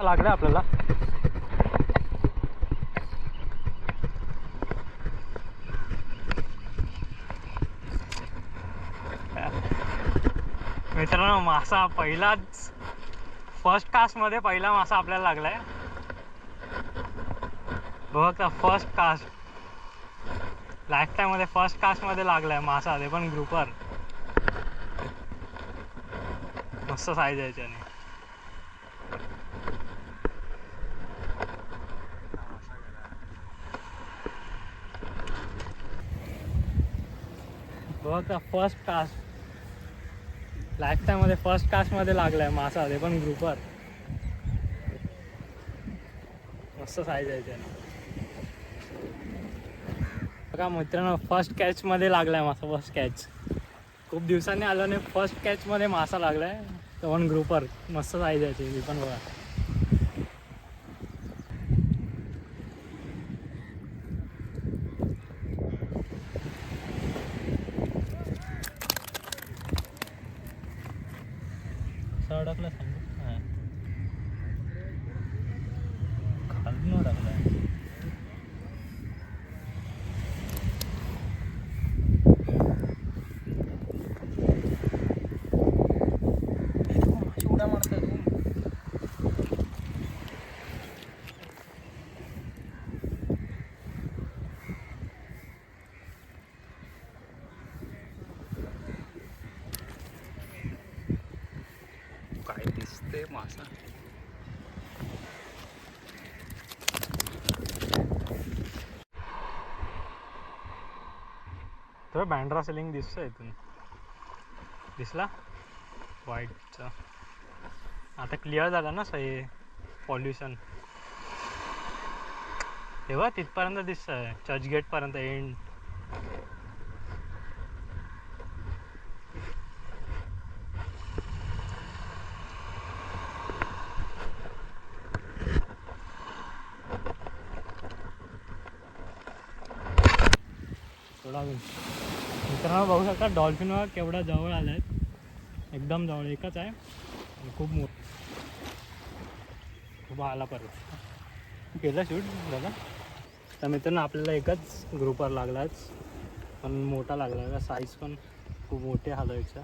लागलं आपल्याला. मित्रांनो मासा पहिलाच फर्स्ट कास्ट मध्ये पहिला मासा आपल्याला लागलाय बघा. फर्स्ट कास्ट लाईफ टाइम मध्ये फर्स्ट कास्ट मध्ये लागलाय मासा, ते पण ग्रुपर. मस्त साईज आहे याच्याने. बघा फर्स्ट कास्ट लाईफ टाइम मध्ये फर्स्ट कास्ट मध्ये लागलाय मासा, ते पण ग्रुपर. मस्त साईज आहे त्याने बघा मित्रांनो. फर्स्ट कॅच मध्ये लागलाय मासा, फर्स्ट कॅच. खूप दिवसांनी आलो नाही, फर्स्ट कॅच मध्ये मासा लागलाय, तो पण ग्रुपर. मस्त साईज आहे ती पण बघा. अडकला सांगू खाली अडकलाय. उड्या मारतोय तू. काय दिसते मासा. तर बँड्रा सेलिंग दिसतोय इथून. दिसला व्हाईटचा. आता क्लिअर झाला ना सही पॉल्युशन. तेव्हा तिथपर्यंत दिसतंय, चर्चगेट पर्यंत एंड. थोडा मित्रांनो बघू शकता डॉल्फिन वर केवढा जवळ आलाय. एकदम जवळ एकच आहे, खूप खूप आला परत. केलं शूट दादा. तर मित्रांनो आपल्याला एकच ग्रुपर लागलाच, पण मोठा लागला का. साईज पण खूप मोठे हालायचा.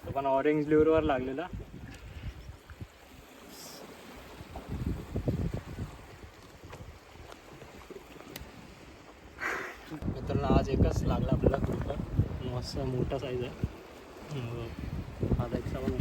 तो पण ऑरेंज ल्युअरवर लागलेला. मित्रांनो आज एकच लागला आपल्याला ग्रुपर. मस्त मोठा साईज आहे. हालायचा पण